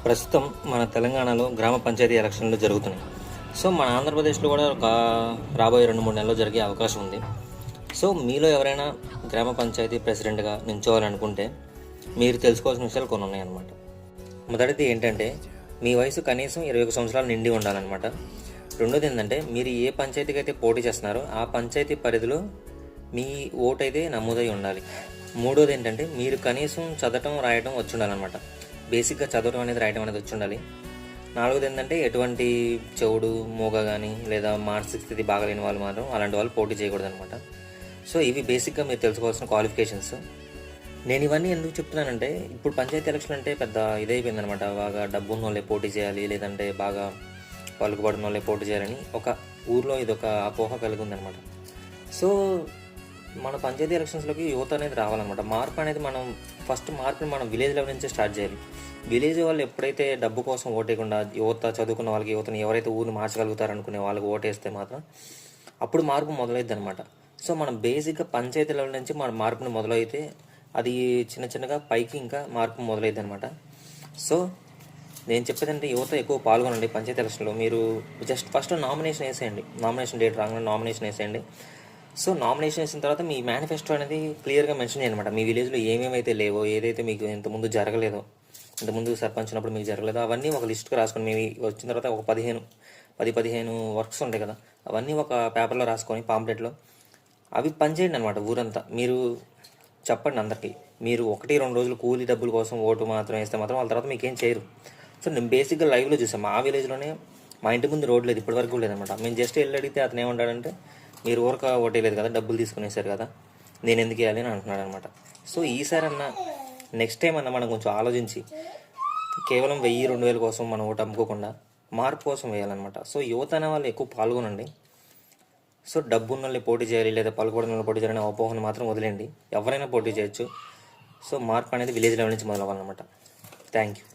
ప్రస్తుతం మన తెలంగాణలో గ్రామ పంచాయతీ ఎలక్షన్లు జరుగుతున్నాయి. సో మన ఆంధ్రప్రదేశ్లో కూడా రాబోయే 2-3 నెలల్లో జరిగే అవకాశం ఉంది. సో మీలో ఎవరైనా గ్రామ పంచాయతీ ప్రెసిడెంట్గా నిల్చోవాలనుకుంటే మీరు తెలుసుకోవాల్సిన విషయాలు కొన్ని ఉన్నాయన్నమాట. మొదటిది ఏంటంటే మీ వయసు కనీసం 21 సంవత్సరాలు నిండి ఉండాలన్నమాట. రెండోది ఏంటంటే మీరు ఏ పంచాయతీకి అయితే పోటీ చేస్తున్నారో ఆ పంచాయతీ పరిధిలో మీ ఓటు అయితే నమోదై ఉండాలి. మూడోది ఏంటంటే మీరు కనీసం చదవటం రాయటం వచ్చి ఉండాలన్నమాట. బేసిక్గా చదవడం అనేది రాయటం అనేది వచ్చి ఉండాలి. నాలుగోది ఏంటంటే ఎటువంటి చెవుడు మూగ కానీ లేదా మానసిక స్థితి బాగలేని వాళ్ళు మాత్రం అలాంటి వాళ్ళు పోటీ చేయకూడదు అనమాట. సో ఇవి బేసిక్గా మీరు తెలుసుకోవాల్సిన క్వాలిఫికేషన్స్. నేను ఇవన్నీ ఎందుకు చెప్తున్నానంటే ఇప్పుడు పంచాయతీ ఎలక్షన్ అంటే పెద్ద ఇదైపోయిందనమాట. బాగా డబ్బు ఉన్న వాళ్ళే పోటీ చేయాలి, లేదంటే బాగా పలుకుబడిన వాళ్ళే పోటీ చేయాలని ఒక ఊర్లో ఇదొక అపోహ కలిగి ఉందనమాట. సో మన పంచాయతీ ఎలక్షన్స్లోకి యువత అనేది రావాలన్నమాట. మార్పు అనేది ఫస్ట్ మార్పుని మనం విలేజ్ లెవెల్ నుంచే స్టార్ట్ చేయాలి. విలేజ్ వాళ్ళు ఎప్పుడైతే డబ్బు కోసం ఓటేయకుండా యువత చదువుకున్న వాళ్ళకి యువతను ఎవరైతే ఊరిని మార్చగలుగుతారు అనుకునే వాళ్ళకి ఓటేస్తే మాత్రం అప్పుడు మార్పు మొదలైద్ది అనమాట. సో మనం బేసిక్గా పంచాయతీ లెవెల్ నుంచి మన మార్పుని మొదలైతే అది చిన్న చిన్నగా పైకి ఇంకా మార్పు మొదలైద్ది అనమాట. సో నేను చెప్పేదంటే యువత ఎక్కువ పాల్గొనండి పంచాయతీ ఎలక్షన్లో. మీరు జస్ట్ ఫస్ట్ నామినేషన్ వేసేయండి. నామినేషన్ డేట్ రాగానే నామినేషన్ వేసేయండి. సో నామినేషన్ వేసిన తర్వాత మీ మేనిఫెస్టో అనేది క్లియర్గా మెన్షన్ చేయండి అనమాట. మీ విలేజ్లో ఏమేమైతే లేవో, ఏదైతే మీకు ఇంతకుముందు జరగలేదో, ఇంతకుముందు సర్పంచ్ ఉన్నప్పుడు మీకు జరగలేదో అవన్నీ ఒక లిస్ట్గా రాసుకొని మీ వచ్చిన తర్వాత ఒక 15 వర్క్స్ ఉంటాయి కదా, అవన్నీ ఒక పేపర్లో రాసుకొని పాంప్లెట్లో అవి పనిచేయండి అనమాట. ఊరంతా మీరు చెప్పండి అందరికీ. మీరు 1-2 రోజులు కూలీ డబ్బుల కోసం ఓటు మాత్రం వేస్తే మాత్రం వాళ్ళ తర్వాత మీకు ఏం చేయరు. సో నేను బేసిక్గా లైవ్లో చూసాను. మా విలేజ్లోనే మా ఇంటి ముందు రోడ్ లేదు, ఇప్పటివరకు లేదనమాట. మేము జస్ట్ వెళ్ళి అడిగితే అతను ఏమంటాడంటే మీరు ఊరక ఓటేయలేదు కదా, డబ్బులు తీసుకునేసారు కదా, నేను ఎందుకు వేయాలి అని అంటున్నాడు అనమాట. సో ఈసారి నెక్స్ట్ టైం మనం కొంచెం ఆలోచించి కేవలం 1000-2000 కోసం మనం ఓటు అమ్ముకోకుండా మార్పు కోసం వేయాలన్నమాట. సో యువత అనే వాళ్ళు ఎక్కువ పాల్గొనండి. సో డబ్బు ఉన్న వాళ్ళని పోటీ చేయాలి లేదా పలుకుబడిన వాళ్ళు పోటీ చేయాలని అపోహను మాత్రం వదిలేండి. ఎవరైనా పోటీ చేయొచ్చు. సో మార్పు అనేది విలేజ్ లెవెల్ నుంచి మొదలవ్వాలన్నమాట. Thank you.